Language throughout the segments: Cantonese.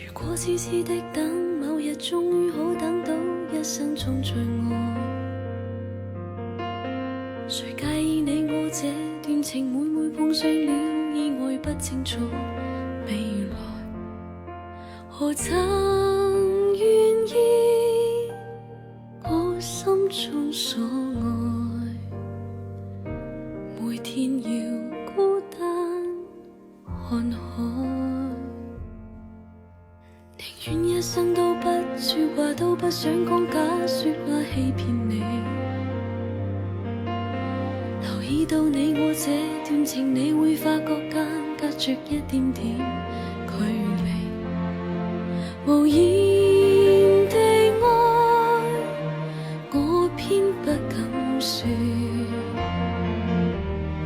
如果痴痴的等，某日終於可等到一生中最愛。誰介意你我這段情，每每碰上了意外，不清楚未來，何曾願意我心中所愛，每天要孤單看海，寧願一生都不說話，都不想講假說話欺騙你。留意到你我這段情，你會發覺間隔着一點點距離，無言地愛，我偏不敢說，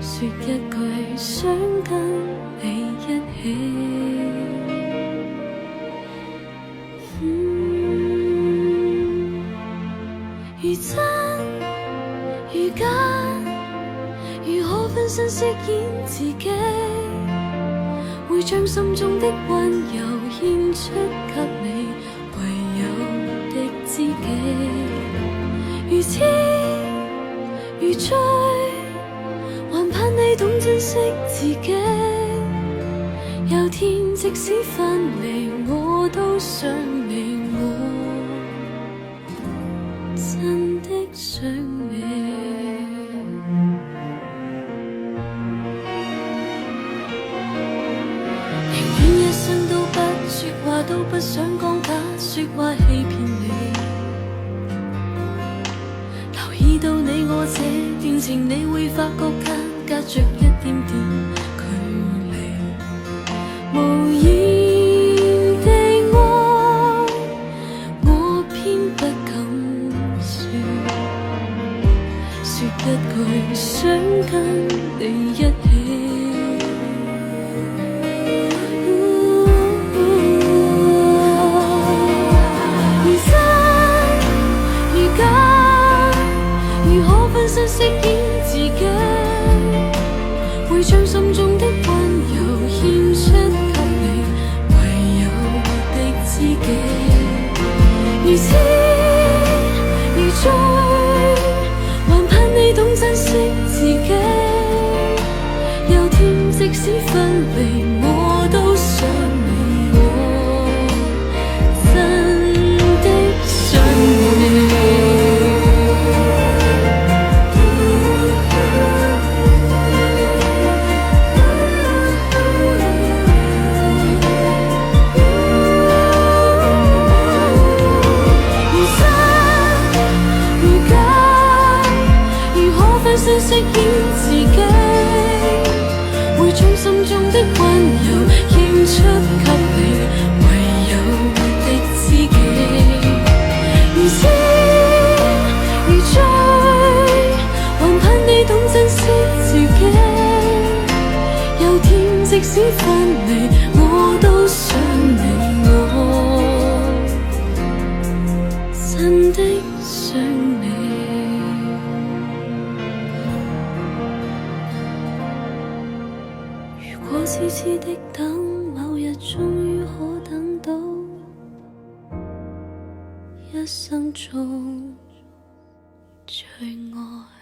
說一句想跟你一起。如真如假，如何分身飾演自己，會將心中的溫柔獻出給你，唯有的知己。如痴如醉，還盼你懂珍惜自己。有天即使分離，我都想你，我真的想你。寧願一生都不說話，都不想講假說話欺騙你。留意到你我這段情，你會發覺間隔着一點點距離，無言地愛，我偏不敢說，說一句想跟你一起。如何分身飾演自己，會將心中的溫柔獻出給你，唯有的知己。如痴如醉，還盼你懂珍惜自己。有天即使分離，我都想你，我真的想你。分身飾演自己，會將心中的溫柔獻出給你，唯有的知己。如痴如醉，還盼你懂珍惜自己。有天即使分離，我都想你，我真的想你。如果痴痴的等，某日終於可等到一生中最愛。